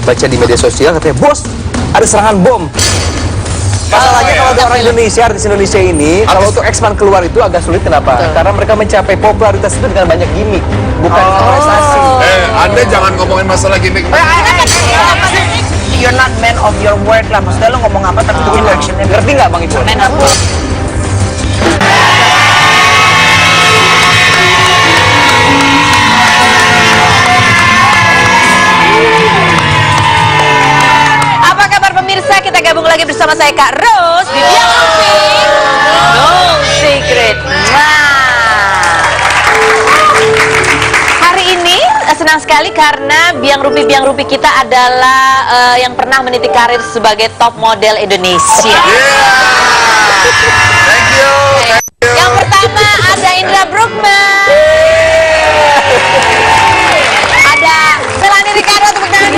baca di media sosial katanya, bos, ada serangan bom. Masalahnya kalau ada orang Indonesia, artis Indonesia ini, kalau untuk expand keluar itu agak sulit. Kenapa? Karena mereka mencapai popularitas itu dengan banyak gimmick, bukan prestasi. Anda jangan ngomongin masalah gimmick. You're not man of your word lah. Maksudnya lo ngomong apa tapi bikin actionnya. Ngerti nggak Bang Ipul? Man of word. Apa kabar pemirsa? Kita gabung lagi bersama saya Kak Rose di Biang Rupi No Secret. Hari ini senang sekali karena Biang Rupi kita adalah yang pernah meniti karir sebagai top model Indonesia. Thank you. Yang pertama ada Indra Bruggman. Ada Melanie Ricardo, tepuk tangan.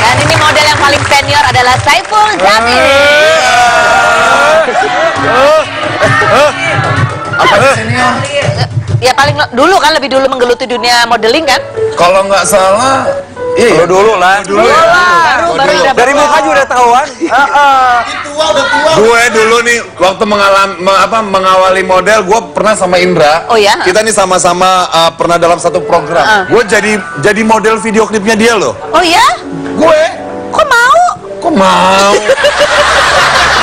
Dan ini model yang paling senior adalah Saiful Jamil. Apa senior? Ya paling dulu kan, lebih dulu menggeluti dunia modeling kan? Kalau nggak salah, iya. Dulu lah. Baru Dari muka juga udah tahuan. Gue dulu nih waktu mengawali model, gue pernah sama Indra. Oh ya? Kita nih sama-sama pernah dalam satu program. Gue jadi model video klipnya dia loh. Oh ya? Gue? Kok mau? Kok mau?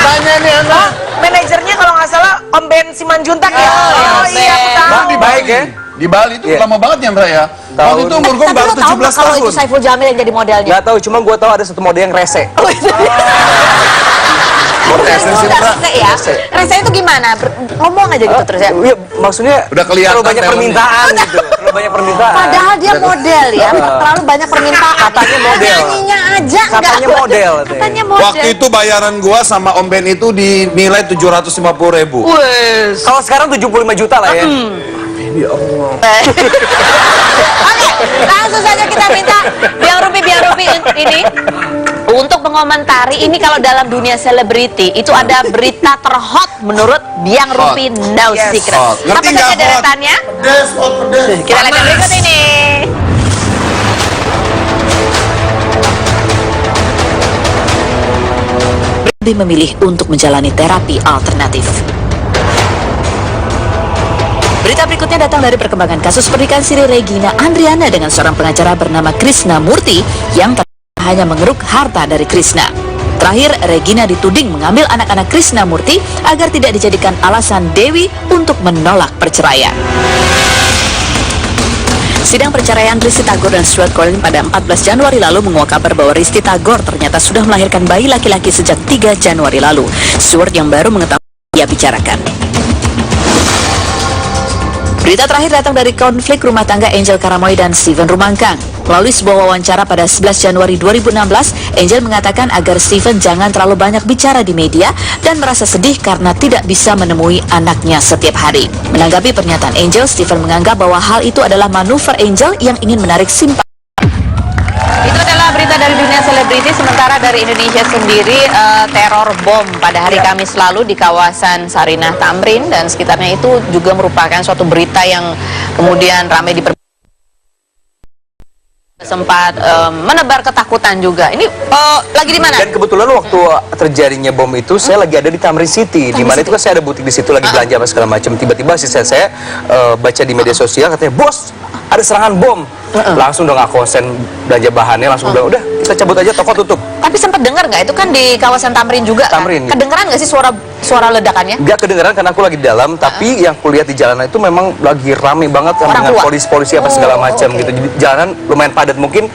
Tanya nih anak. Manajernya kalau nggak salah Om Ben Simanjuntak ya? Oh iya, aku tahu. Bang, di Baik Bali. ya? Di Bali itu lama banget ya Indra ya. Waktu itu umur gue Tapi baru lo tahu 17 kalau itu tahun. Saiful Jamil yang jadi modelnya? Nggak tahu, cuma gue tahu ada satu model yang rese. Esensi Indra. Rese ya? Rese itu gimana? Ngomong aja gitu terus ya? Iya, maksudnya Udah kelihatan terlalu banyak talentnya. permintaan gitu. Terlalu banyak permintaan. Padahal dia model ya, terlalu banyak permintaan. Katanya model. Nyanyinya aja enggak. Katanya model. Katanya model. Waktu itu bayaran gua sama Om Ben itu dinilai 750.000. Wes. Kalau sekarang 75 juta lah ya. Oke, langsung saja kita minta Biang Rupi ini untuk mengomentari ini. Kalau dalam dunia selebriti itu ada berita terhot menurut Biang Rupi No Secret. Ngerti Apa saja nggak, Hot? deretannya? Kita lihat yang berikut ini. Lebih memilih untuk menjalani terapi alternatif. Berita berikutnya datang dari perkembangan kasus pernikahan Sri Regina Andriana dengan seorang pengacara bernama Krishna Murti yang hanya mengeruk harta dari Krishna. Terakhir, Regina dituding mengambil anak-anak Krishna Murti agar tidak dijadikan alasan Dewi untuk menolak perceraian. Sidang perceraian Risti Tagor dan Stuart Gordon pada 14 Januari lalu menguak kabar bahwa Risti Tagor ternyata sudah melahirkan bayi laki-laki sejak 3 Januari lalu. Stuart yang baru mengetahui ia bicarakan. Berita terakhir datang dari konflik rumah tangga Angel Karamoy dan Steven Rumangkang. Melalui sebuah wawancara pada 11 Januari 2016, Angel mengatakan agar Steven jangan terlalu banyak bicara di media dan merasa sedih karena tidak bisa menemui anaknya setiap hari. Menanggapi pernyataan Angel, Steven menganggap bahwa hal itu adalah manuver Angel yang ingin menarik simpati. Itu adalah berita dari dunia selebriti. Sementara dari Indonesia sendiri, teror bom pada hari Kamis lalu di kawasan Sarinah Tamrin dan sekitarnya itu juga merupakan suatu berita yang kemudian ramai sempat menebar ketakutan juga. Ini lagi di mana? Dan kebetulan waktu terjadinya bom itu saya lagi ada di Tamrin City, di mana itu kan saya ada butik di situ lagi belanja apa segala macam. Tiba-tiba asisten saya baca di media sosial katanya, bos, ada serangan bom. Langsung dong aku konsen belanja bahannya, langsung bilang udah kita cabut aja, toko tutup. Tapi sempat dengar nggak? Itu kan di kawasan Tamrin juga. Tamrin. Kan? Kedengeran nggak sih suara ledakannya? Nggak kedengeran karena aku lagi di dalam, tapi yang kulihat di jalanan itu memang lagi rame banget kan, Orang dengan keluar? polisi apa segala macam oke. gitu. Jadi jalanan lumayan padat, mungkin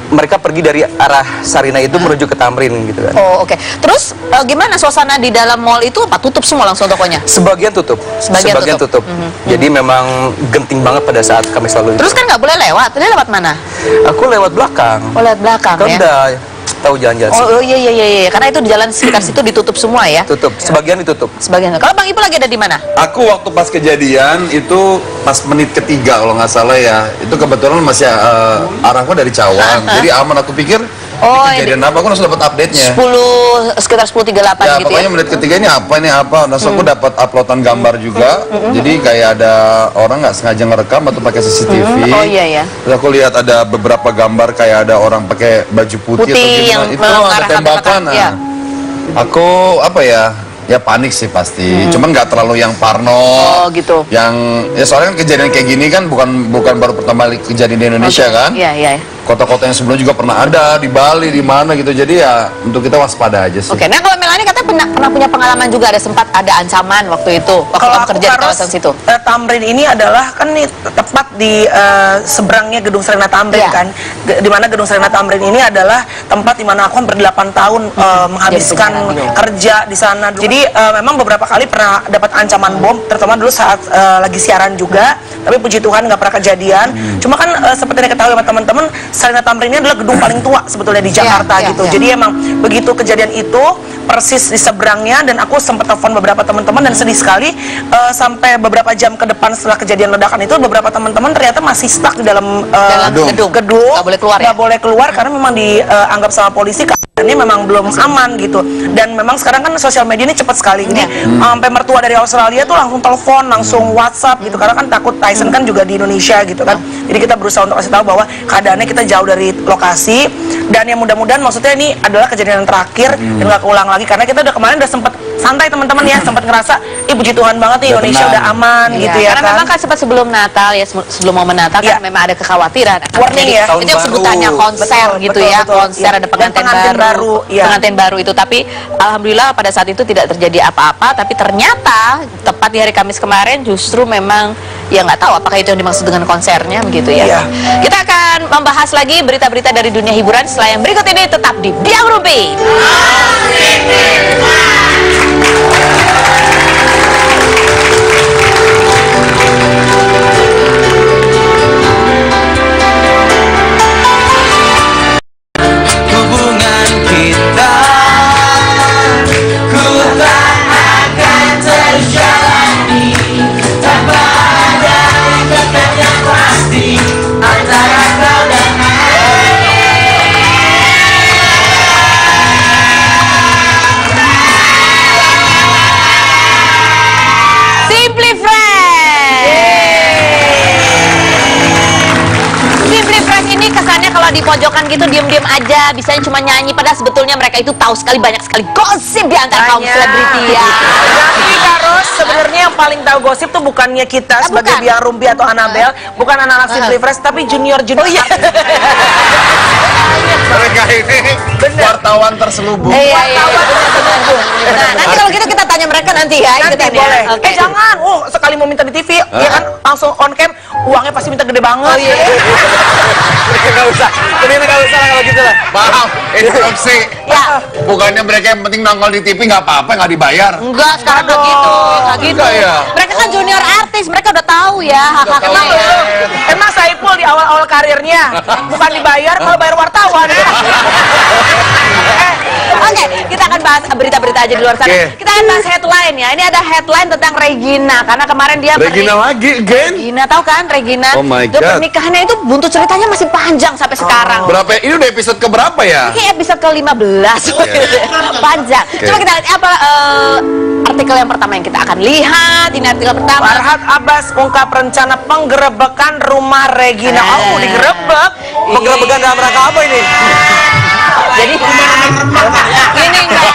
mereka pergi dari arah Sarinah itu menuju ke Tamrin gitu kan. Oh oke. Terus gimana suasana di dalam mall itu? Apa tutup semua langsung tokonya? Sebagian tutup. Sebagian tutup. Jadi memang genting banget pada saat Kamis lalu. Terus kan nggak boleh lewat. Tadi lewat mana? Aku lewat belakang. Oh lewat belakang Kan ya? udah tahu jalan-jalan. Oh iya. Karena itu di jalan sekitar situ ditutup semua ya? Tutup. Sebagian ditutup. Sebagian. Kalau Bang Ipul lagi ada di mana? Aku waktu pas kejadian itu pas menit ketiga kalau nggak salah ya, itu kebetulan masih arahku dari Cawang, jadi aman. Aku pikir Oh, kejadian apa? Aku langsung dapat update-nya. sekitar 10.38 Ya, gitu pokoknya ya. menit ketiga ini apa. Terus aku dapat uploadan gambar juga. Jadi kayak ada orang nggak sengaja ngerekam atau pakai CCTV. Oh iya ya. Terus aku lihat ada beberapa gambar kayak ada orang pakai baju putih, atau Putih yang gimana. Itu mengarah ada ke tembakan. belakang, iya. Aku apa ya? Ya panik sih pasti. Cuman nggak terlalu yang parno. Oh gitu. Yang ya soalnya kan kejadian kayak gini kan bukan baru pertama kali kejadian di Indonesia kan. Iya, iya. Kota-kota yang sebelumnya juga pernah ada di Bali, di mana gitu. Jadi ya untuk kita waspada aja sih. Oke, nah kalau Melani katanya pernah punya pengalaman juga, sempat ada ancaman waktu itu waktu Kalau kamu aku kerja di Karos, kawasan situ. Tamrin ini adalah kan nih tepat di seberangnya Gedung Serena Tamrin Iya. kan, di mana Gedung Serena Tamrin ini adalah tempat di mana aku hampir 8 tahun menghabiskan kerja di sana. Jadi memang beberapa kali pernah dapat ancaman bom, terutama dulu saat lagi siaran juga. Tapi puji Tuhan nggak pernah kejadian. Cuma kan seperti yang diketahui sama teman-teman, Serena Tamrin ini adalah gedung paling tua sebetulnya di Jakarta Iya, gitu. iya. Jadi emang begitu kejadian itu persis di seberangnya, dan aku sempat telepon beberapa teman-teman dan sedih sekali sampai beberapa jam ke depan setelah kejadian ledakan itu beberapa teman-teman ternyata masih stuck di dalam gedung. gedung. Nggak boleh keluar ya? Nggak boleh keluar karena memang dianggap sama polisi keadaannya memang belum aman gitu. Dan memang sekarang kan sosial media ini cepat sekali. Jadi sampai mertua dari Australia tuh langsung telepon, langsung WhatsApp gitu, karena kan takut Tyson kan juga di Indonesia gitu kan. Jadi kita berusaha untuk kasih tahu bahwa keadaannya kita jauh dari lokasi, dan yang mudah-mudahan maksudnya ini adalah kejadian yang terakhir dan nggak keulang lagi, karena kita udah kemarin udah sempet santai teman-teman ya, sempat ngerasa puji Tuhan banget nih Udah Indonesia tenang. udah aman Iya, gitu ya karena kan. memang kan sempat sebelum Natal ya, sebelum momen Natal Iya. kan memang ada kekhawatiran akan Warning terjadi- ya. itu yang sebutannya Tahun konser baru. gitu Betul, ya, betul. konser Iya. ada Dan pengantin pengantin baru, baru, iya. pengantin baru itu. Tapi alhamdulillah pada saat itu tidak terjadi apa-apa, tapi ternyata tepat di hari Kamis kemarin justru memang ya nggak tahu apakah itu yang dimaksud dengan konsernya begitu ya. Iya. Kita akan membahas lagi berita-berita dari dunia hiburan setelah yang berikut ini, tetap di Biang Rumpi. Hubungan kita ku tak akan terjalani tanpa ada kata yang pasti antara kau dan Simply Fresh. Simply Fresh ini kesannya kalau di pojokan gitu diem-diem aja, bisanya cuma nyanyi, padahal sebetulnya mereka itu tahu sekali, banyak sekali gosip di antara kaum Banyak. selebriti ya. Tapi Karos, sebenarnya yang paling tahu gosip tuh bukannya kita sebagai bukan. Biang Rumpi atau Anabel, bukan anak-anak Simply Fresh, tapi junior artis. Mereka ini wartawan terselubung. Iya, iya. Nah, nanti kalau gitu kita tanya mereka nanti ya. Nanti ikutan ya. boleh. Oke. Jangan. Sekali mau minta di TV, ya kan langsung on cam, uangnya pasti minta gede banget. Oh iya. Nggak usah. Ini nggak usah kalau gitu lah. Maaf, instruksi. Ya. Bukannya mereka yang penting nongol di TV nggak apa-apa, nggak dibayar. Enggak, sekarang nggak gitu, nggak gitu. Enggak ya? Mereka kan junior artis, mereka udah tahu ya hak-haknya. Emang ya. Emang Saipul di awal-awal karirnya bukan dibayar, kalau bayar wartawan. Oke, kita akan bahas berita-berita aja di luar sana. Oke. Kita akan bahas headline ya. Ini ada headline tentang Regina, karena kemarin dia Regina lagi, again? Regina, tahu kan Regina? Oh my Dia God. pernikahannya itu buntut ceritanya masih panjang sampai sekarang. Berapa? Ini udah episode keberapa ya? Ini episode ke-15. Panjang. Coba kita lihat apa artikel yang pertama yang kita akan lihat. Ini artikel pertama. Farhad Abbas ungkap rencana penggerebekan rumah Regina. Oh, digerebek. Penggerebekan dalam rangka apa ini? Jadi ini enggak.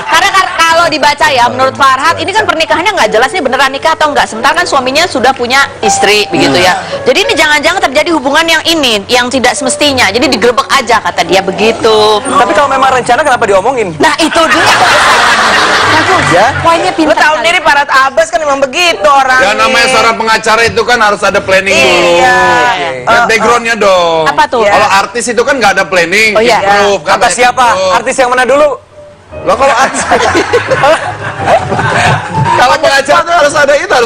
Karena kalau dibaca ya, menurut Farhad ini kan pernikahannya nggak jelas nih beneran nikah atau enggak. Sementara kan suaminya sudah punya istri begitu ya. Jadi ini jangan-jangan terjadi hubungan yang tidak semestinya. Jadi digerebek aja kata dia begitu. Tapi kalau memang rencana kenapa diomongin? Nah itu dia. Bagus Ya. poinnya Lu pintar. tahu sekali. sendiri Farhad Abbas kan memang begitu orang. Ya namanya seorang pengacara itu kan harus ada planning dulu. Iya. Lihat backgroundnya dong. Apa tuh? Kalau artis itu kan nggak ada planning. Oh iya. Improve, kan Kata kayak siapa? gitu. Artis yang mana dulu? Loh kalau artis kalau pengacara tuh harus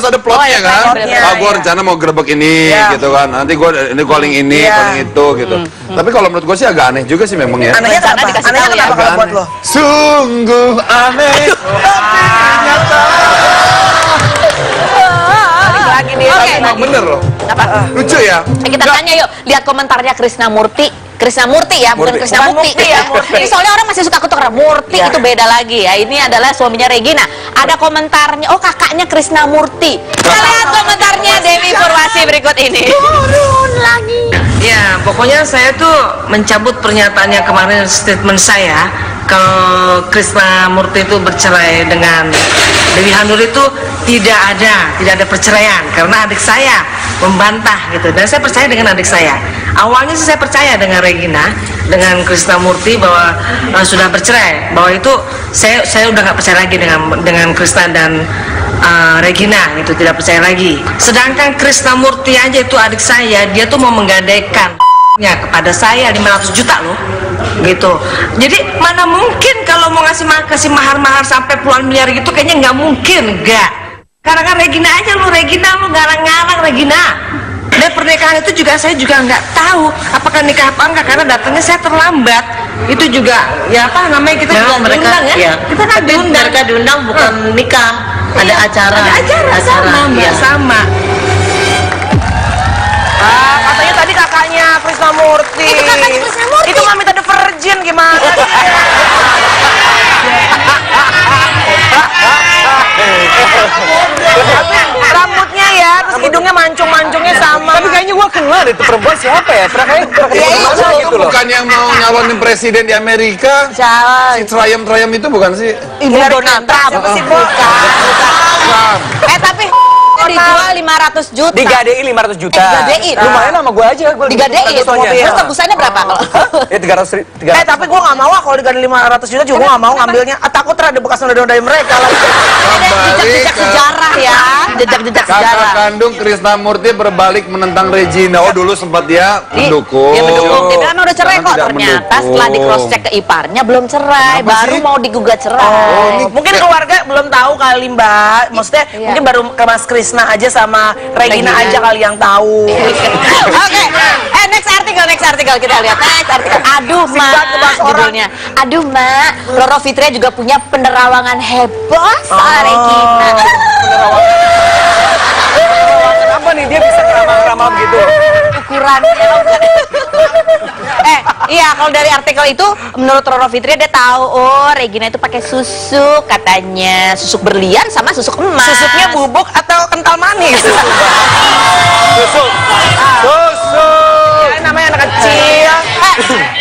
ada plotnya Oh, iya, kan. plotnya, Ah, gua iya. rencana mau gerebek ini Iya. gitu kan. Nanti gua ini calling ini, Iya. calling itu gitu. Tapi kalau menurut gua sih agak aneh juga sih memang ya. Anehnya Rencana kenapa? dikasih Anehnya tahu ya. kenapa kalau buat lo? Sungguh aneh. Balik lagi nih. Oke. Tapi emang bener loh. Apa? Lucu ya. Kita tanya yuk, lihat komentarnya Krisna Murti. Krisnamurti ya, bukan Murti. Krisnamukti. Bukan Mukti ya, Murti. Ini soalnya orang masih suka ketukar Murti, Ya. itu beda lagi ya. Ini adalah suaminya Regina. Ada komentarnya, oh kakaknya Krisnamurti. Kita lihat komentarnya Dewi Purwasi berikut ini. Turun lagi. Ya, pokoknya saya tuh mencabut pernyataannya kemarin, statement saya kalau Krisnamurti itu bercerai dengan Dewi Handul itu tidak ada perceraian karena adik saya membantah gitu, dan saya percaya dengan adik saya. Awalnya sih saya percaya dengan Regina, dengan Krisnamurti bahwa sudah bercerai, bahwa itu saya udah nggak percaya lagi dengan Krisna dan Regina, itu tidak percaya lagi. Sedangkan Krisnamurti aja itu adik saya, dia tuh mau menggadaikan kepada saya 500 juta loh gitu. Jadi mana mungkin kalau mau kasih mahar-mahar sampai puluhan miliar gitu, kayaknya nggak mungkin, nggak. Karena kan Regina aja lu ngarang-ngarang Regina. Dan pernikahan itu juga saya juga nggak tahu apakah nikah apa enggak, karena datangnya saya terlambat. Itu juga ya apa namanya, kita juga diundang ya. Kita kan diundang. Mereka diundang bukan nikah, ada acara. Ada acara sama, Mbak, sama. Katanya tadi kakaknya Krisnamurti. Itu kakaknya Krisnamurti. Itu Mami The Virgin gimana sih? Tapi rambutnya ya, terus hidungnya mancung-mancungnya sama. Tapi kayaknya gua kenal itu perempuan siapa ya? Pernah ketemu di mana Itu gitu loh. bukan yang mau nyalonin presiden di Amerika? Si Trump itu bukan sih? Ibu Donald Trump. Siapa sih, Bro? Tapi dijual 500 juta. Digadein 500 juta. Digadein. Lumayan sama gua aja. Gua Digadein. Terus tebusannya berapa kalau? Ya 300. Tapi gue gak mau kalau digadein 500 juta juga gue gak mau ngambilnya. Takut ada bekas noda-noda dari mereka lagi. Ada jejak-jejak sejarah ya. Jejak-jejak Kakak sejarah. kandung Krisnamurti berbalik menentang Regina. Oh, dulu sempat dia mendukung. Dia mendukung. Dia bilang udah cerai Sekarang kok, tidak ternyata mendukung. setelah di cross check ke iparnya belum cerai, Kenapa baru sih? mau digugat cerai. Mungkin keluarga belum tahu kali Mbak. Maksudnya Iya. mungkin baru ke Mas Krisna aja sama Regina aja kali yang tahu. Oke, next artikel kita lihat. Next artikel. Aduh, Singkat ngebahas Mak, orang. judulnya. Aduh, Mak, Roro Fitria juga punya penerawangan heboh soal Regina. Apa nih dia bisa keramal-keramal gitu? Ukurannya. Iya, kalau dari artikel itu menurut Roro Fitria dia tahu, oh Regina itu pakai susuk katanya, susuk berlian sama susuk emas. Susuknya bubuk atau kental manis? Susuk. Ya, namanya anak kecil.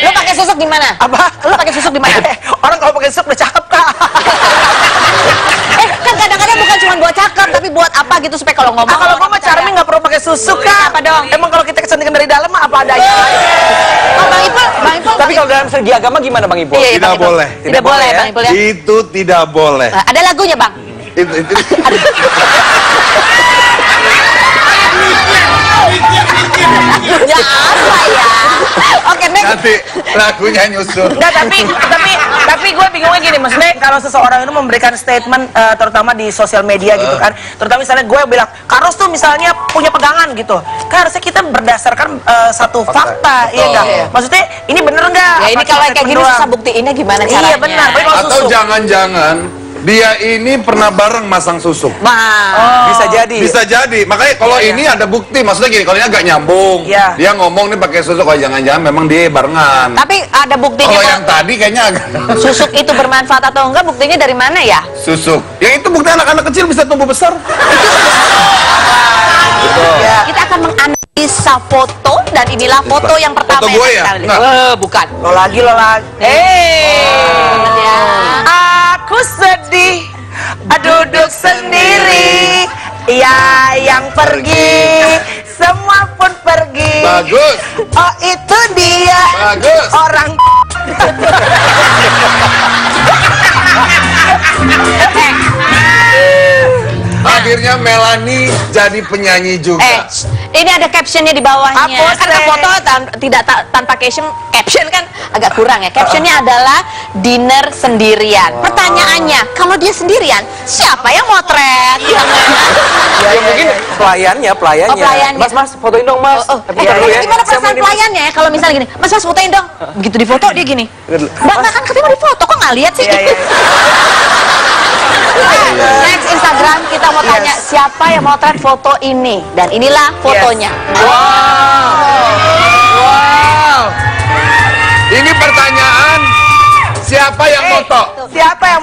Lu pakai susuk di mana? Apa? Lu pakai susuk di mana? Orang kalau pakai susuk udah cakep, Kak. Kan kadang-kadang bukan cuma buat cakep, tapi buat apa gitu supaya kalau ngomong. Kalau gue orang mah percaya. Charming nggak perlu pakai susuk, Kak. Apa dong? Emang kalau kita kecantikan dari dalam mah apa adanya. Oh, Bang Ipul. Tapi kalau dalam segi agama gimana Bang Ipul? Iya, Tidak Bang Ipul. boleh. Tidak boleh, Bang Ipul ya. Itu tidak boleh. Ada lagunya, Bang. Itu. Ya apa ya? Oke, next. Nanti lagunya nyusul. Enggak, tapi gue bingungnya gini, maksudnya kalau seseorang itu memberikan statement terutama di sosial media gitu kan, terutama misalnya gue bilang Karos tuh misalnya punya pegangan gitu, kan harusnya kita berdasarkan satu fakta, iya enggak? Maksudnya ini bener enggak? Ya ini kalau kayak gini susah buktiinnya gimana caranya? Iya benar, tapi kalau Atau susuk. jangan-jangan dia ini pernah bareng masang susuk. Wah. Bisa jadi. Bisa jadi. Makanya kalau ini ada bukti, maksudnya gini, kalau ini agak nyambung. Iya. Dia ngomong nih pakai susuk, oh jangan-jangan memang dia barengan. Tapi ada buktinya Kalau kalau yang tadi kayaknya agak susuk itu bermanfaat atau enggak, buktinya dari mana ya? susuk. Ya itu bukti anak-anak kecil bisa tumbuh besar. Kita akan menganalisa foto, dan inilah foto yang pertama Foto yang gue ya? kita lihat. Enggak. Bukan. Lo lagi. Bener ya. Aku sedih, duduk sendiri. Iya yang pergi, semua pun pergi. Bagus. Oh itu dia. Bagus. Orang. Akhirnya Melanie jadi penyanyi juga. Ini ada captionnya di bawahnya. Apa, Kan Sre? foto tidak tanpa caption kan agak kurang ya. Captionnya adalah dinner sendirian. Pertanyaannya, kalau dia sendirian, siapa yang motret? Ya mungkin pelayannya. Oh, pelayannya. Mas, fotoin dong Mas. Bentar dulu ya. Gimana Saya perasaan mau ini, Mas. pelayannya ya kalau misalnya gini, Mas fotoin dong. Begitu difoto dia gini. Mbak kan katanya mau difoto, kok nggak lihat sih? Iya, iya. Next Instagram kita mau tanya siapa yang motret foto ini, dan inilah fotonya. Wow.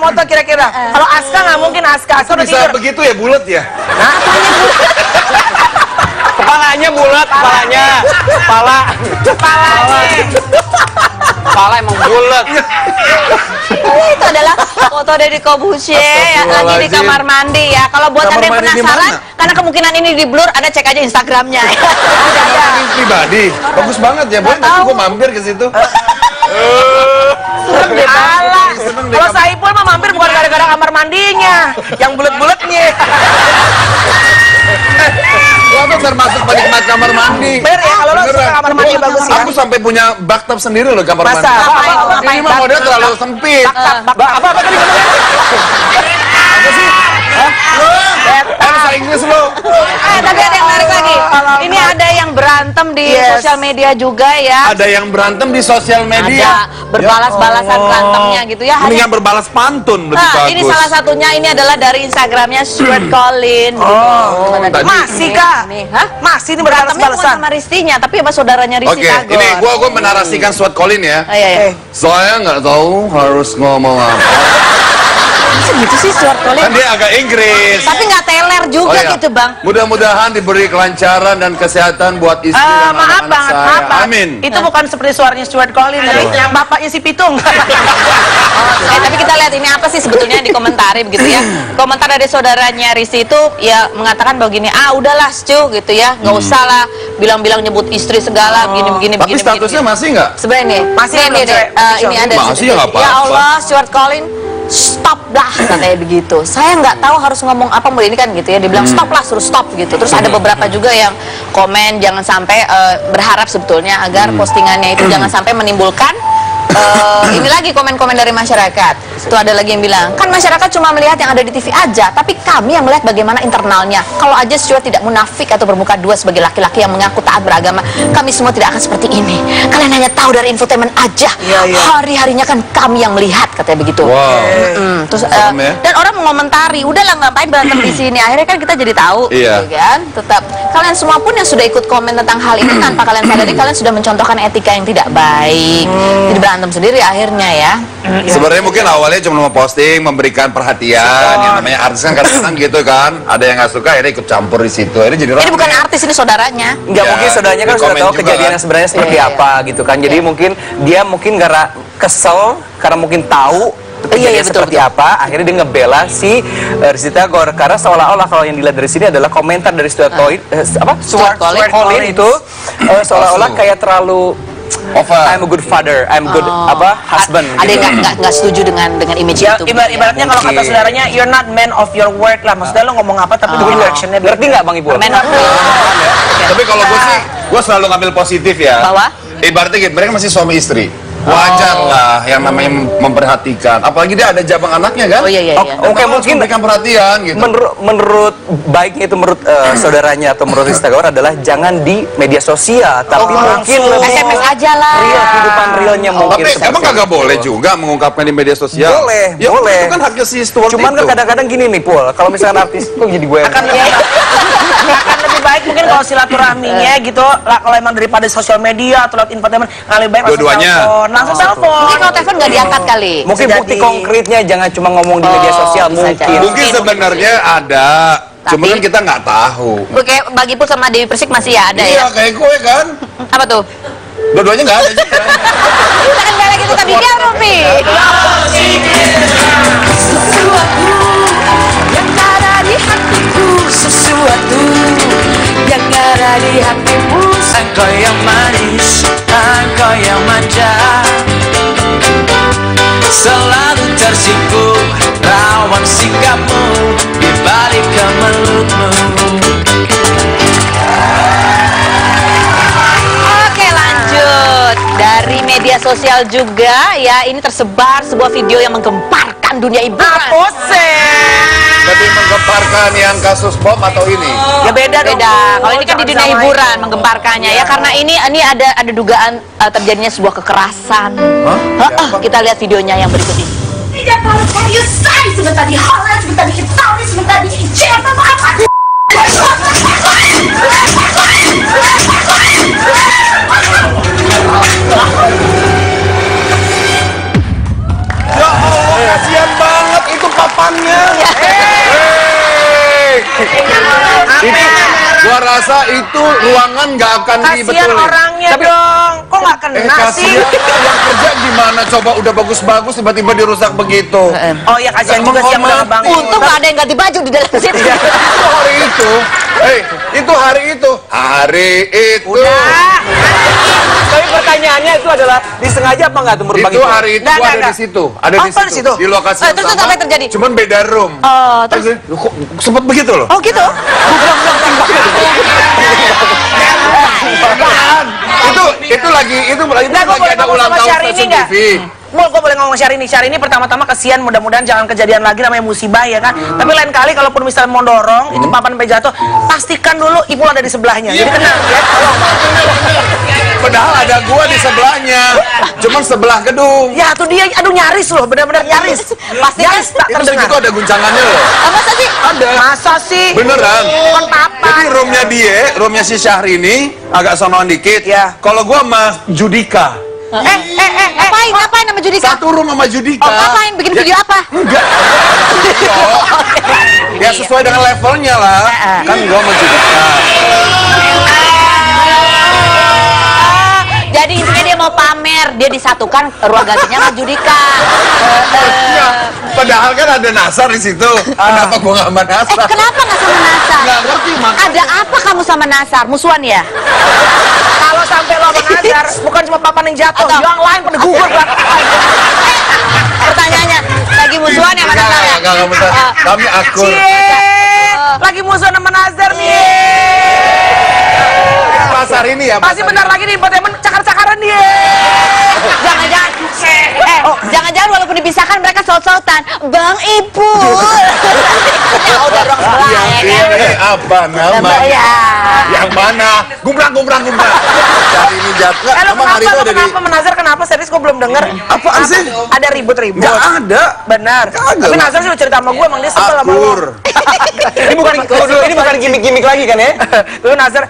foto kira-kira? Kalau Aska nggak mungkin Aska udah Bisa tidur. begitu ya, bulat ya? Kepalanya bulat, kepalanya. Kepala emang bulat. Itu adalah foto dari Kobusye ya, lagi di kamar mandi ya. Kalau buat Kamar Anda yang mandi di penasaran, mana? karena kemungkinan ini di blur, Anda cek aja Instagramnya. Ini pribadi. Bagus banget ya, boleh nanti gue mampir ke situ. Alah, Seneng deh kalau kamu. Saipul mah mampir bukan gara-gara kamar mandinya, yang bulat-bulatnya. Gua tuh termasuk penikmat kamar mandi. Bener ya, kalau lo suka Beneran. kamar mandi bagus ya. Aku sampai punya bathtub sendiri loh kamar Masa? mandi. Apa? Ini mah model terlalu sempit. Apa tadi ngomongnya? Apa sih? Hah? Bahasa Inggris lo. Tapi ada yang menarik lagi. Ini ada yang berantem di Yes. sosial media juga ya. Ada yang berantem di sosial media. Ada berbalas-balasan berantemnya gitu ya. Hari- Mendingan berbalas pantun lebih Nah, bagus. ini salah satunya, ini adalah dari Instagramnya Stuart Collin. tadi. Masih kak? Nih, hah? Masih ini Berantemnya bukan berbalas-balasan. sama Ristinya, tapi sama saudaranya Risti Oke, Tagor. ini gua menarasikan Stuart Collin ya. Oh, iya, iya. Saya nggak tahu harus ngomong apa. Masa gitu sih Stuart Collin? Kan dia agak Inggris. Tapi nggak teler juga iya. gitu bang. Mudah-mudahan diberi kelancaran dan kesehatan buat istri dan Maaf anak-anak banget, saya. maaf banget. Amin. Itu bukan seperti suaranya Stuart Collin, yang bapaknya si Pitung. Tapi kita lihat ini apa sih sebetulnya yang dikomentari begitu ya. Komentar dari saudaranya Risti itu ya mengatakan bahwa gini, udahlah Stu gitu ya, nggak usah lah bilang-bilang nyebut istri segala begini. Tapi statusnya masih nggak? Sebenarnya nih, Masih nih, belum, nih, cewek? ini ada Masih ya, nggak apa-apa. ya Allah, Stuart Collin, stop lah katanya begitu. Saya nggak tahu harus ngomong apa, mulai ini kan gitu ya, dibilang stop lah, suruh stop gitu. Terus ada beberapa juga yang komen jangan sampai berharap sebetulnya agar postingannya itu jangan sampai menimbulkan ini lagi komen-komen dari masyarakat. Itu ada lagi yang bilang, kan masyarakat cuma melihat yang ada di TV aja, tapi kami yang melihat bagaimana internalnya. Kalau aja Stuart tidak munafik atau bermuka dua sebagai laki-laki yang mengaku taat beragama, kami semua tidak akan seperti ini. Kalian hanya tahu dari infotainment aja. Hari-harinya kan kami yang melihat, katanya begitu. Wow. Terus Serem ya. dan orang mengomentari, udahlah ngapain berantem di sini. Akhirnya kan kita jadi tahu, Iya. gitu kan? Tetap kalian semua pun yang sudah ikut komen tentang hal ini tanpa kalian sadari, kalian sudah mencontohkan etika yang tidak baik. Jadi berantem sendiri akhirnya ya. Sebenarnya mungkin awalnya cuma mau posting, memberikan perhatian, yang namanya artis kan kadang-kadang gitu kan. Ada yang nggak suka, akhirnya ikut campur di situ. Akhirnya jadi Ini rame. bukan artis, ini saudaranya. Nggak Ya, mungkin saudaranya kan di sudah komen tahu juga kejadian kan. yang sebenarnya seperti Iya, apa gitu kan. Jadi mungkin dia karena kesel, karena mungkin tahu kejadian Iya, betul, seperti betul. apa, akhirnya dia ngebela si Risti Tagor. Karena seolah-olah kalau yang dilihat dari sini adalah komentar dari Stuart Collin, Stuart Collin. Collin itu seolah-olah Palsu. kayak terlalu Over. I'm a good father, I'm good husband. Ada gitu. yang nggak setuju dengan image Ya, itu. ibaratnya kalau kata Mungkin. saudaranya, you're not man of your work lah. Maksudnya lo ngomong apa tapi bikin actionnya. Ngerti nggak Bang Ibu? Man of will. Tapi kalau gue sih, gue selalu ngambil positif ya. Bahwa? Ibaratnya gitu, mereka masih suami istri. Wajar lah yang namanya memperhatikan. Apalagi dia ada jabang anaknya kan. Oh iya iya. Oh, iya. Oke, Memang harus mungkin memberikan perhatian gitu. menurut baiknya itu menurut saudaranya atau menurut Risti Tagor adalah jangan di media sosial, tapi mungkin lebih SMS aja lah. real, kehidupan realnya mungkin. Tapi seperti emang kagak itu. boleh juga mengungkapkan di media sosial? Boleh, Ya, boleh. Itu kan haknya si Stuart Cuman kan itu. kadang-kadang gini nih, Pul. Kalau misalkan artis kok jadi gue yang akan lebih baik mungkin kalau silaturahminya gitu lah, kalau emang daripada sosial media atau lewat infotainment lebih baik langsung Dua-duanya. telepon, langsung telepon. Mungkin kalau telepon nggak diangkat kali. mungkin Bisa bukti jadi. konkretnya jangan cuma ngomong di media Oh, sosial bisa mungkin. jadi. Mungkin sebenarnya ada, cuman kan kita nggak tahu. Oke, bagi Pul sama Dewi Persik masih ada Iya, ya. kayak gue kan. Apa tuh? Dua-duanya nggak ada juga. Kita kan balik itu tadi dia Rupi. Yang ada di hatiku, sesuatu yang ada di hatimu. Engkau yang manis, engkau yang manja, selalu tersipu rawan sikapmu di balik kemelutmu. Oke, lanjut. Dari media sosial juga ya, ini tersebar sebuah video yang menggemparkan dunia hiburan. Lebih menggemparkan yang kasus bom atau ini? Ya beda dong. Beda. Kalau ini kan di Jangan dunia samain. hiburan menggemparkannya ya, karena ini ada dugaan terjadinya sebuah kekerasan. Kita lihat videonya yang berikut ini. Tidak tahu kayu say sebentar di Holland, sebentar di Italia, sebentar di Jerman, apa? Ya Allah, kasihan banget rasa itu ruangan nggak akan Kasihan dibetulin. orangnya dong. Kok nggak kena sih? Kasihan yang kerja gimana coba udah bagus-bagus tiba-tiba dirusak begitu. Oh ya kasihan juga sih yang udah ngebangun. Untung nggak ada yang ganti baju di dalam situ. Itu hari itu. Itu hari itu. Hari itu. Udah. Tapi pertanyaannya itu adalah disengaja apa nggak tuh merupakan Itu hari itu Nggak, gua ada nggak. di situ. Ada Oh, di di situ? Di lokasi yang Terus sama. apa yang terjadi? Cuman beda room. Oh, terus Loh, kok sempet begitu loh? oh gitu. Itu lagi Nah, gue boleh ada ngomong ulang sama tahun Syahrini stasiun nggak? TV. Mul, gue boleh ngomong Syahrini. Syahrini pertama-tama kasihan, mudah-mudahan jangan kejadian lagi, namanya musibah ya kan. Tapi lain kali kalaupun misalnya mau dorong, itu papan sampai jatuh, pastikan dulu Ipul ada di sebelahnya. Jadi tenang ya. Padahal ada gua di sebelahnya. Cuman sebelah gedung. Ya tuh dia, aduh nyaris loh, benar-benar nyaris. Pastikan Nyaris tak Itu terdengar. segitu ada guncangannya loh. Masa sih? Ada. Masa sih? Beneran. Kan papan. Jadi roomnya si Syahrini agak sonoan dikit. Ya. Kalau gua sama Judika. Ngapain sama Judika? Satu room sama Judika. Oh, ngapain? Bikin video apa? Enggak. Ya sesuai dengan levelnya lah. Kan gua sama Judika. Jadi intinya dia mau pamer, dia disatukan ruang gantinya sama Judika. Iya. Padahal kan ada Nasar di situ. Kenapa gua nggak sama Nasar? Kenapa nggak sama Nasar? Nggak ngerti maksudnya. Ada apa kamu sama Nasar? Musuhan ya? Kalau sampai lo sama Nazar, bukan cuma papan yang jatuh, Atau- yang lain pada gugur belakang. Pertanyaannya, lagi musuhan ya sama Nasar ya? Enggak, Nasar. Kami akur. Lagi musuh sama Nazar nih. Pasar ini ya. Pasti bentar lagi nih infotainment cakar-cakaran dia. Jangan-jangan, jangan-jangan walaupun dipisahkan mereka saut-sautan. Bang Ipul. Ya udah orang sebelah ya kan? Ini apa namanya? Ya. Yang mana? Gumbrang. Cari ini jatuh. Lo Emang hari itu ada di... kenapa Nazar kenapa serius gue belum denger? Apaan sih? Ada ribut-ribut. Nggak ada. Benar. Kagak. Tapi Nazar sih udah cerita sama gue, emang dia sebel sama lo. Akur. ini bukan gimmick-gimmick lagi kan ya? Lu Nazar,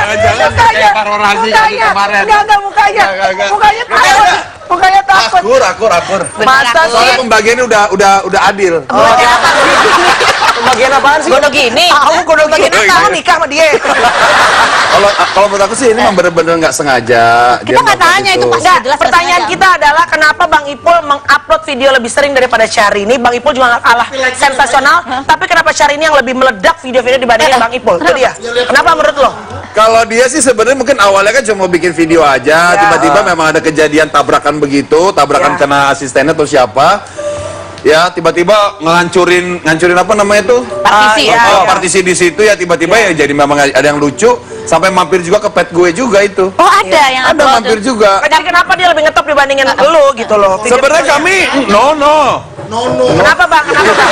Jangan-jangan kayak parorasi tadi kemarin. Enggak, mukanya. Enggak. Mukanya takut. Mukanya takut. Akur. Masa sih? Soalnya pembagiannya udah adil. Pembagian apaan sih? Godok gini. Tahu gue udah bagian Oh, iya. kamu nikah sama dia. Kalau menurut aku sih ini memang bener-bener nggak sengaja. Kita nggak tanya itu pasti Enggak, jelas pertanyaan sengaja. kita adalah kenapa Bang Ipul mengupload video lebih sering daripada Syahrini? Bang Ipul juga nggak kalah sensasional, tapi kenapa Syahrini yang lebih meledak video-video dibandingin Bang Ipul? Itu dia. Kenapa menurut lo? Kalau dia sih sebenarnya mungkin awalnya kan cuma mau bikin video aja, tiba-tiba memang ada kejadian tabrakan begitu, tabrakan Ya. kena asistennya atau siapa. Ya tiba-tiba ngancurin apa namanya tuh? Partisi. Partisi di situ ya tiba-tiba ya jadi memang ada yang lucu sampai mampir juga ke pet gue juga itu. Oh ada yang Ada upload. mampir juga. Jadi kenapa dia lebih ngetop dibandingin lo gitu loh? Sebenarnya kami no. Kenapa Bang? Kenapa Bang?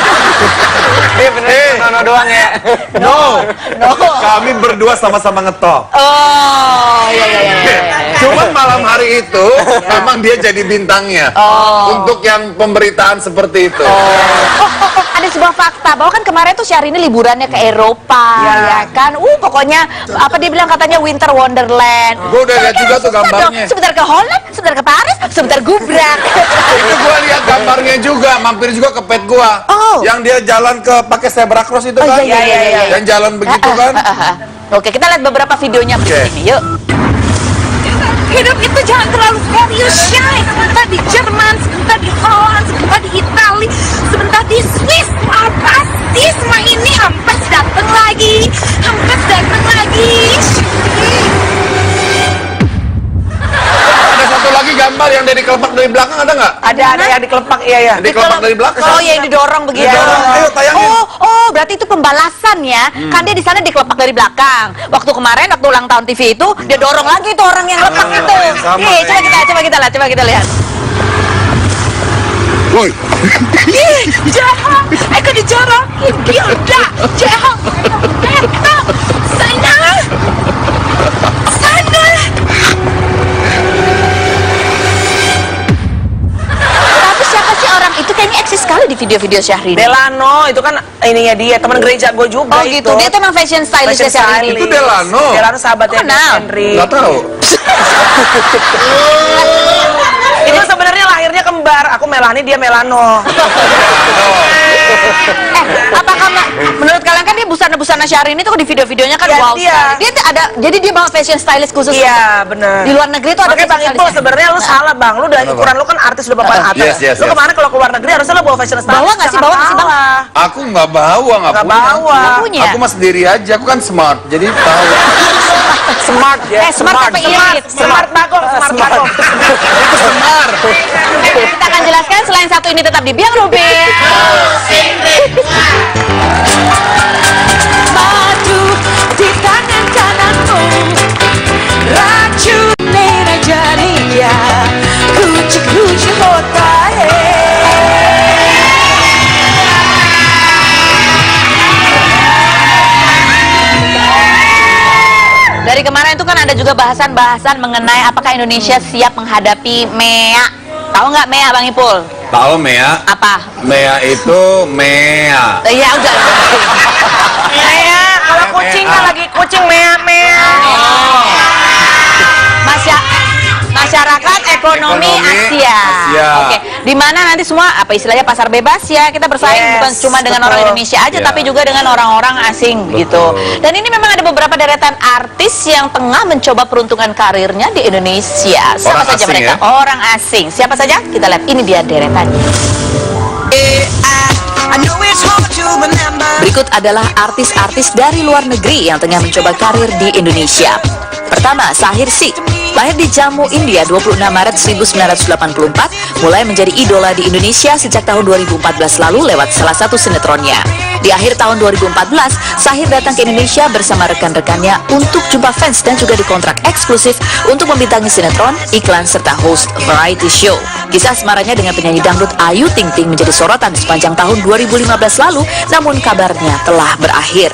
Nono doang ya. No. Kami berdua sama-sama ngetop. Oh iya. Cuman malam hari itu memang dia jadi bintangnya untuk yang pemberitaan seperti itu. Ada sebuah fakta bahwa kan kemarin tuh Syahrini liburannya ke Eropa, ya kan? Pokoknya apa dia bilang katanya Winter Wonderland. Gue udah lihat juga tuh gambarnya. Sebentar ke Holland, sebentar ke Paris, sebentar gubrak. Itu gue lihat gambarnya juga, mampir juga ke pet gua. Oh. Yang dia jalan ke pakai zebra cross itu kan? iya. Yang jalan begitu kan? Oke, kita lihat beberapa videonya berikut ini, yuk. Hidup itu jangan terlalu serius, Shay. Sebentar di Jerman, sebentar di Holland, sebentar di Itali, sebentar di Swiss. Apa sih semua ini? Hampers datang lagi. Ada satu lagi gambar yang dari kelopak dari belakang ada nggak? Ada yang dikelepak, iya ya. Di kelopak dari belakang. Oh iya yang didorong begitu. Didorong, ayo tayangin. Oh, berarti itu pembalasan ya. Kan dia di sana dikelepak dari belakang. Waktu kemarin waktu ulang tahun TV itu dia dorong lagi tuh orang yang lepak itu. sama, Nih, coba kita lihat. Woi, Jahat, aku dijorokin. Dia udah jahat. Sana. Tapi siapa sih orang itu kayaknya eksis sekali di video-video Syahrini. Delano itu kan ininya dia, teman gereja gue juga Oh gitu, dia tuh emang fashion stylist Fashion Syahrini. itu Delano. Delano sahabatnya Kenal. Henry. nggak tahu. Itu sebenarnya lahirnya kembar. Aku Melani, dia Melano. Apakah menurut kalian kan dia busana Syahrini itu di video-videonya kan Iya, wow dia. sekali. Dia tuh ada, jadi dia bawa fashion stylist khusus. Iya, bener. Di luar negeri itu ada Makanya Bang fashion Ipul stylist. sebenarnya lu salah Bang. Lu udah ukuran lu kan artis udah papan atas. Yes, Lu kemarin kalau keluar negeri harusnya lu bawa fashion stylist. Bawa nggak sih, bawa nggak sih, Bang? Salah. Aku nggak bawa, nggak Nggak punya. bawa. Nggak punya? Aku mah sendiri aja, aku kan smart, jadi tahu. Smart ya. Smart apa irit? Smart bagong, smart bagong. Smart. Kita akan jelaskan selain satu ini tetap di Biang Rubin. Madu di tangan kananmu, racunin aja dia, kucing hotai. Dari kemarin itu kan ada juga bahasan-bahasan mengenai apakah Indonesia siap menghadapi MEA. Tahu nggak MEA, Bang Ipul? Tahu Mea? Apa? Mea itu Mea. Iya udah. Mea, kalau kucing kan lagi kucing mea. Masyarakat ekonomi Asia. Oke, di mana nanti semua apa istilahnya pasar bebas ya, kita bersaing Yes, bukan cuma dengan orang betul. Indonesia aja, Iya. tapi juga dengan orang-orang asing gitu. Dan ini memang ada beberapa deretan artis yang tengah mencoba peruntungan karirnya di Indonesia. Siapa Orang saja asing, mereka? ya? Orang asing. Siapa saja? Kita lihat, ini dia deretannya. Berikut adalah artis-artis dari luar negeri yang tengah mencoba karir di Indonesia. Pertama, Sahir Sikh. Lahir di Jammu, India 26 Maret 1984, mulai menjadi idola di Indonesia sejak tahun 2014 lalu lewat salah satu sinetronnya. Di akhir tahun 2014, Sahir datang ke Indonesia bersama rekan-rekannya untuk jumpa fans dan juga dikontrak eksklusif untuk membintangi sinetron, iklan, serta host variety show. Kisah asmaranya dengan penyanyi dangdut Ayu Ting Ting menjadi sorotan sepanjang tahun 2015 lalu, namun kabarnya telah berakhir.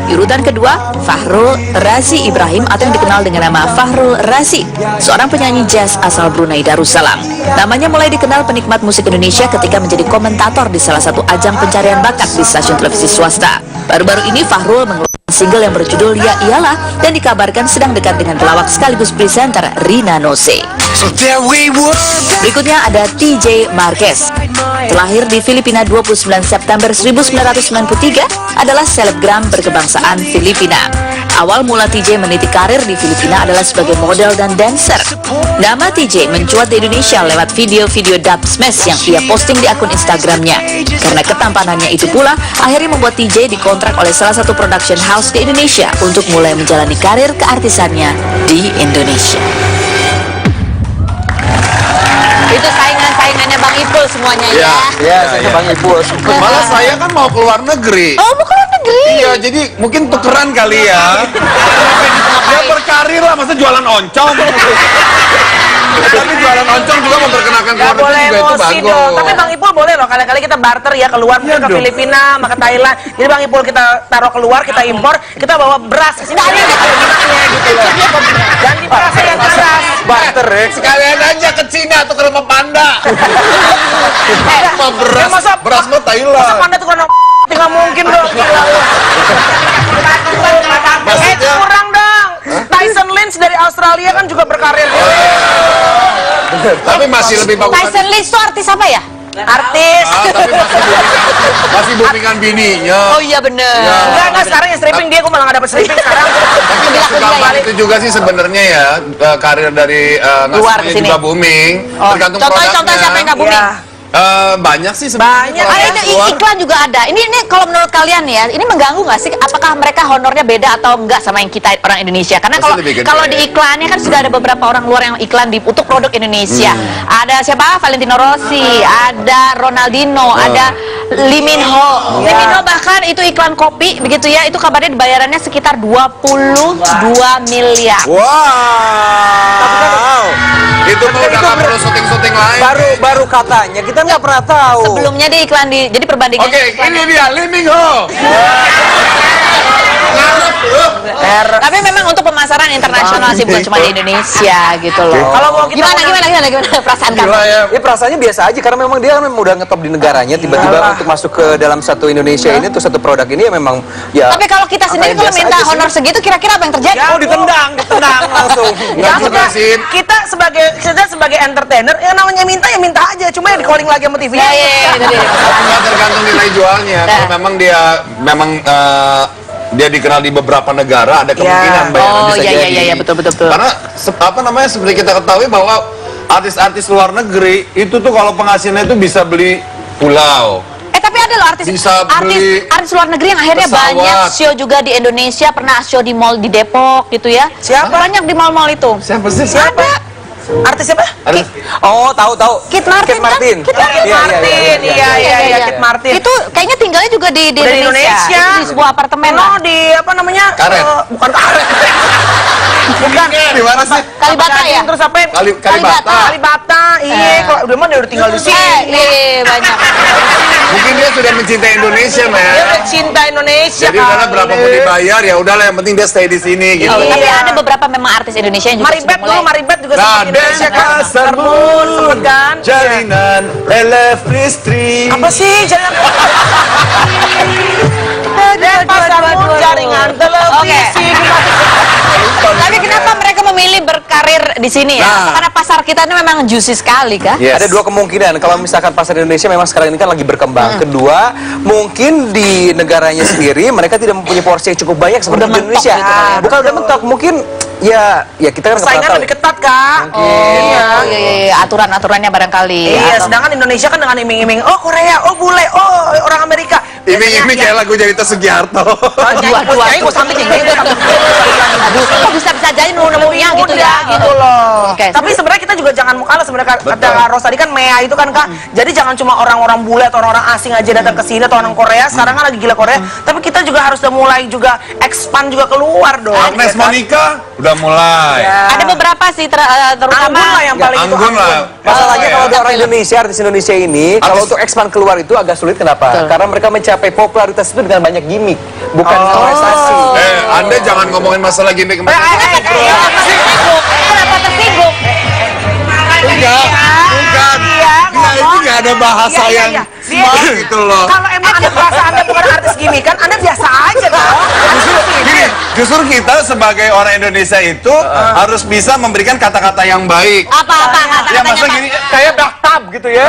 Di urutan kedua, Fahrul Razi Ibrahim atau yang dikenal dengan nama Fahrul Razi, seorang penyanyi jazz asal Brunei Darussalam. Namanya mulai dikenal penikmat musik Indonesia ketika menjadi komentator di salah satu ajang pencarian bakat di stasiun televisi swasta. Baru-baru ini Fahrul mengeluarkan single yang berjudul Ya Iyalah dan dikabarkan sedang dekat dengan pelawak sekaligus presenter Rina Nose. Berikutnya ada TJ Marquez. Terlahir di Filipina 29 September 1993, adalah selebgram berkebangsaan Filipina. Awal mula TJ meniti karir di Filipina adalah sebagai model dan dancer. Nama TJ mencuat di Indonesia lewat video-video dub smash yang ia posting di akun Instagramnya. Karena ketampanannya itu pula, akhirnya membuat TJ dikontrak oleh salah satu production house di Indonesia untuk mulai menjalani karir keartisannya di Indonesia. Itu saingannya Bang Ipul semuanya ya. Ya, saya Bang Ipul. Malah saya kan mau keluar negeri. Oh, mau ke luar negeri? Iya, jadi mungkin tukeran kali ya. Dia berkarir lah, masa jualan oncom. Tapi jualan oncom juga memperkenalkan Gak keluar boleh negeri juga itu emosi bagus. dong. Tapi Bang Ipul boleh loh, kali-kali kita barter ya, keluar mungkin ke dong. Filipina, sama ke Thailand. Jadi Bang Ipul kita taruh keluar, kita impor, kita bawa beras ke sini. Ada Filipinanya gitu loh. Ganti berasnya yang keras. Barter ya. Sekalian aja ke Cina tuh ke rumah panda. Sama beras, masa- beras mah Masa Thailand. panda tuh kan nggak mungkin dong. Gila lu. Itu kurang dong. Tyson Lynch dari Australia kan juga berkarir. Tapi masih lebih bagus. Tyson Lynch itu artis apa ya? Artis. Tapi masih boomingan bininya. Oh iya bener. Enggak, sekarang yang stripping dia, gue malah nggak dapet stripping sekarang. Tapi nggak segampang itu juga sih sebenarnya ya, karir dari nggak Luar semuanya kesini. juga booming. Oh, Tergantung contoh produknya. siapa yang nggak booming? Iya. Banyak sih sebenarnya. Banyak. kalau Ah, yang itu keluar. iklan juga ada. Ini kalau menurut kalian ya, ini mengganggu nggak sih? Apakah mereka honornya beda atau enggak sama yang kita orang Indonesia? Karena Pasti lebih gede. kalau di iklannya kan sudah ada beberapa orang luar yang iklan untuk produk Indonesia. Ada siapa? Valentino Rossi, ada Ronaldinho, ada Lee Min Ho. Lee Min Ho bahkan itu iklan kopi begitu ya, itu kabarnya dibayarannya sekitar 22 miliar. Wow. Itu mah udah nggak perlu syuting-syuting lain. Baru katanya, kita nggak pernah tahu. Sebelumnya dia iklan jadi perbandingan. Oke, ini dia Lee Min Ho. Tapi memang untuk pemasaran internasional sih bukan cuma di Indonesia gitu loh. Kalau mau kita Gimana gimana perasaan kamu? Gila ya. Ya perasaannya biasa aja karena memang dia kan memang udah ngetop di negaranya, tiba-tiba untuk masuk ke dalam satu Indonesia ini tuh satu produk ini ya memang ya. Tapi kalau kita sendiri kalau biasa minta aja sih. honor segitu kira-kira apa yang terjadi? Oh ditendang langsung. Enggak juga sih. Kita sebagai entertainer, yang namanya minta ya minta aja, cuma ya di calling lagi sama TV. Ya, itu dia. Nggak tergantung nilai jualnya. Kalau memang dia dia dikenal di beberapa negara, ada kemungkinan bayaran Oh, bisa iya, jadi. iya, betul. Karena apa namanya seperti kita ketahui bahwa artis-artis luar negeri itu tuh kalau penghasilannya itu bisa beli pulau. Tapi ada loh artis luar negeri yang akhirnya pesawat. banyak show juga di Indonesia, pernah show di mall di Depok gitu ya. Siapa? Banyak di mall-mall itu. Siapa sih? Ada. Artis siapa? Oh tahu. Kit Martin kan? Kit Martin. Kit Martin. Iya, Kit Martin. Itu kayaknya tinggalnya juga di Udah di Indonesia. Di sebuah apartemen lah. Di apa namanya? Karet. Bukan karet. Bukan. Di mana sih? Kalibata ya? Terus apa? Kalibata. Kalibata. Iya, kalau udah mah dia udah tinggal di sini. Iya, banyak. Mungkin dia sudah mencintai Indonesia, Dia men. udah cinta Indonesia. Jadi karena berapapun dibayar ya udahlah yang penting dia stay di sini gitu. Tapi Iya. ada beberapa memang artis Indonesia yang juga Maribet sudah mulai. Maribet juga Nah, sempat Indonesia kan. Sermon, sempet kan? Jalinan listrik. Apa sih jalan? Dan pasarmu jaringan televisi. Tapi kenapa mereka memilih berkarir di sini ya? Nah. Karena pasar kita ini memang juicy sekali kan? Yes. Ada dua kemungkinan. Kalau misalkan pasar Indonesia memang sekarang ini kan lagi berkembang. Kedua, mungkin di negaranya sendiri mereka tidak mempunyai porsi yang cukup banyak seperti Udah di mentok Indonesia. gitu kali ya. Bukan udah mentok, mungkin ya kita kan nggak pernah Saingan tahu. lebih ketat, Kak. Iya, aturan-aturannya barangkali. Iya, Atau- sedangkan Indonesia kan dengan iming-iming, oh Korea, oh bule, oh orang Amerika. Ini kayak lagu Jarita Sugiharto. Dua. Gue sampai Aduh, kok bisa jadi nemunya gitu ya? gitu loh. Oke. Tapi sebenarnya kita juga jangan kalah sebenarnya kata Ros tadi kan Mea itu kan Kak. Jadi jangan cuma orang-orang bule atau orang-orang asing aja datang ke sini atau orang Korea. Sekarang kan lagi gila Korea. Tapi kita juga harus udah mulai juga expand juga keluar dong. Agnes ya kan? Monica udah mulai. Ya. Ada beberapa sih terutama Anggun lah yang paling itu Anggun lah. Masalahnya Oh, kalau ya. ada orang Indonesia, artis Indonesia ini, kalau untuk expand keluar itu agak sulit. Kenapa? Karena mereka mencapai popularitas itu dengan banyak gimmick, bukan dengan prestasi. Anda jangan ngomongin masalah gimmick. Kenapa tersinggung? Bukan. Nah, itu nggak ada bahasa yang smart gitu loh. Kalau emang Anda merasa Anda bukan artis gini kan, Anda biasa aja dong. Justru kita sebagai orang Indonesia itu harus bisa memberikan kata-kata yang baik. Apa-apa Ya kata-katanya masa Pak? gini kayak bathtub gitu ya.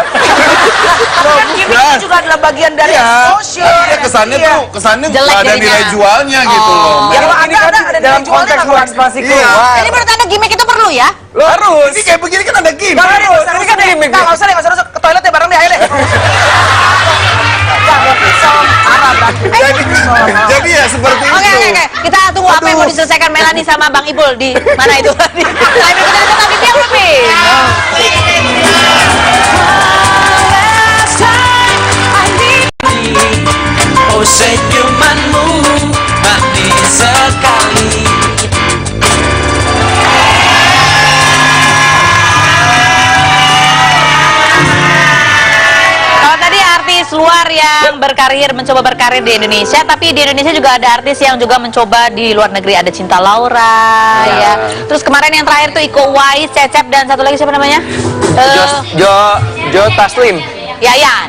Kan gimmick itu juga adalah bagian dari exposure. Ya kesannya Iya. tuh kesannya Jelek nggak ada jadinya. nilai jualnya gitu loh. Ya kalau ada dalam konteks lu ekspansi keluar. Jadi menurut Anda gimmick itu perlu ya? Harus. Ini kayak begini kan ada gimmick. Ini kan gimmick. Nggak usah deh, nggak usah ke toilet ya bareng deh, ayo deh. Jadi ya seperti Oke, itu. kita tunggu apa yang mau diselesaikan Melanie sama Bang Ibul di mana itu? Lain berikutnya tetap di Tiap Lebih. Oh senyumanmu manis sekali. Kalau tadi artis luar yang berkarir, mencoba berkarir di Indonesia, tapi di Indonesia juga ada artis yang juga mencoba di luar negeri. Ada Cinta Laura, ya. Terus kemarin yang terakhir tuh Iko Uwais, Cecep, dan satu lagi siapa namanya? Jo Taslim. Yayan.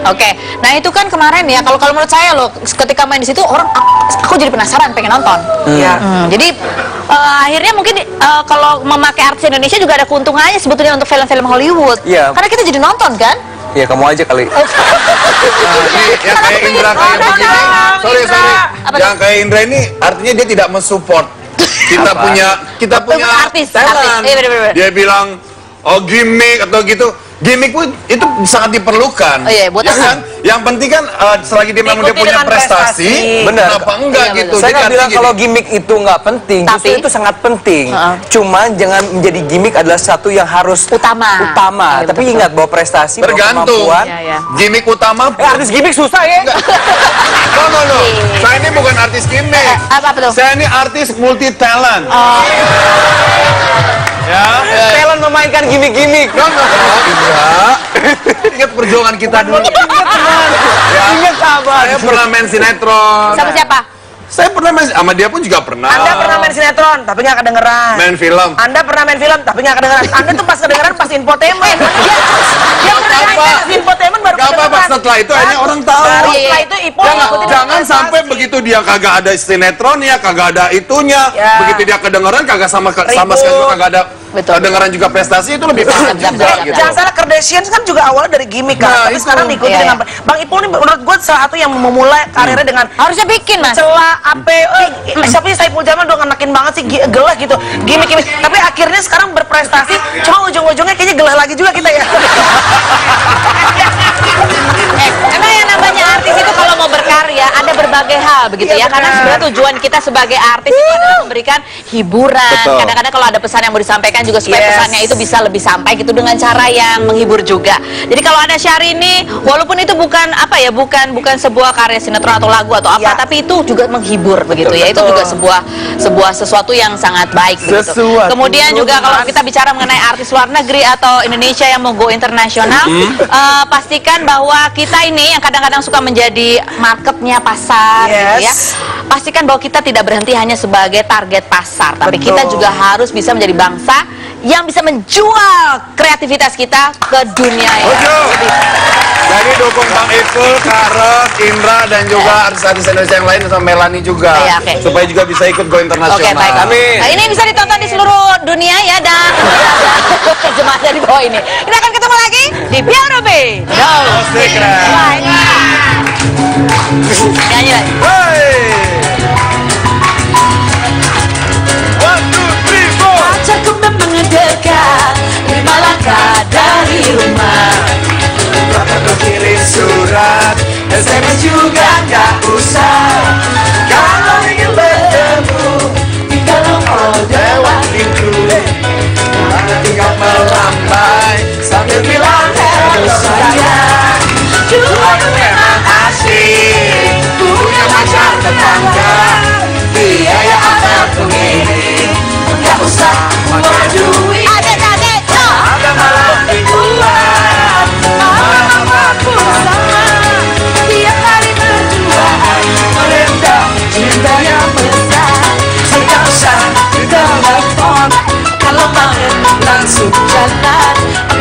Oke, nah itu kan kemarin ya. Kalau menurut saya loh, ketika main di situ orang, aku jadi penasaran, pengen nonton. Iya. Jadi akhirnya mungkin kalau memakai artis Indonesia juga ada keuntungannya sebetulnya untuk film-film Hollywood. Iya. Karena kita jadi nonton kan. Ya kamu aja kali. Yang kayak Indra kayak begini. Sorry. Apa Yang kayak Indra ini artinya dia tidak mensupport. Kita punya artis, talent. Iya, bener-bener. Dia bilang oh gimmick atau gitu. Gimmick pun itu sangat diperlukan. Oh iya, buat ya apa? kan? Yang penting kan selagi dia memang dia Diikuti punya dengan prestasi, prestasi. Benar. kenapa enggak Iya, gitu? Saya nggak Jadi bilang artinya kalau gini, gimmick itu nggak penting, justru Tapi- itu sangat penting. Cuman jangan menjadi gimmick adalah satu yang harus Utama. Iya, Tapi betul. ingat bahwa prestasi, bahwa tergantung. kemampuan. Iya, iya. Gimmick utama Artis gimmick susah ya. No. Saya ini bukan artis gimmick. Apa tuh? Saya ini artis multi talent. Ya. Talent memainkan gimmick-gimmick. No. Indra. Ingat perjuangan kita dulu. Ingat sabar. Saya pernah main sinetron. Sama siapa? Saya pernah main, sama dia pun juga pernah. Anda pernah main sinetron, tapi nggak kedengeran. Main film. Anda pernah main film, tapi nggak kedengeran. Anda tuh pas kedengeran pas infotainment. Yang kedengeran infotainment baru Gak apa-apa, setelah itu akhirnya orang tahu. Baru setelah itu Ipul ngikutin Jangan prestasi. sampai begitu dia kagak ada sinetronnya, kagak ada itunya. Ya. Begitu dia kedengeran kagak sama sekali Ribut. juga kagak ada Betul. kedengeran juga prestasi, itu lebih parah juga gitu. Jangan salah, Kardashians kan juga awalnya dari gimmick kan, Nah, tapi itu. sekarang diikuti Iya, dengan Bang Ipul nih menurut gue salah satu yang memulai karirnya dengan Harusnya bikin, Mas. celah siapa sih Saipul Jamal udah ngenakin banget sih gelah gitu gimmick tapi akhirnya sekarang berprestasi cuma ujung-ujungnya kayaknya gelah lagi juga kita ya. Emang yang namanya artis itu kalau mau berkarya ada berbagai hal begitu Iya, ya. Karena benar. sebenarnya tujuan kita sebagai artis itu adalah memberikan hiburan. Betul. Kadang-kadang kalau ada pesan yang mau disampaikan juga supaya Yes. pesannya itu bisa lebih sampai gitu dengan cara yang menghibur juga. Jadi kalau ada Syahrini, walaupun itu bukan apa ya, bukan sebuah karya sinetron atau lagu atau apa, Ya. tapi itu juga menghibur begitu ya. Itu juga sebuah sesuatu yang sangat baik begitu. Sesuatu. Kemudian juga kalau kita bicara mengenai artis luar negeri atau Indonesia yang mau go internasional, pastikan bahwa kita ini yang kadang-kadang suka menjadi marketnya pasar gitu ya. Yes. Pastikan bahwa kita tidak berhenti hanya sebagai target pasar, tapi Betul. kita juga harus bisa menjadi bangsa yang bisa menjual kreativitas kita ke dunia ya. Oke. Jadi dukung Bang Ipul, Karek, Indra dan juga artis-artis Indonesia yang lain sama Melanie juga. Iya, oke. Supaya juga bisa ikut go internasional. Oke, baik. Amin. Nah, ini bisa ditonton di seluruh dunia ya, dan jemaah dari bawah ini. Kita akan ketemu lagi di Biarobe. Musik keren. Bye. Nyanyi lagi. Hey! 1, 2, 3, 4. Pacarku memang dekat 5 langkah dari rumah. Perlu kirim surat, SMS juga nggak usah. Kalau ingin bertemu, tinggal nomor waktu. Jangan tinggal melambai sambil bilang hello sayang. Dua memang asik, punya pacar tetangga. Biaya apapun ini, nggak usah pakai duit. Adik-adik, Ada malam mingguan, malam waktu sama. Tiap hari berduaan Merendam cinta yang besar. Tidak usah ditelepon, kalau mau langsung jalan.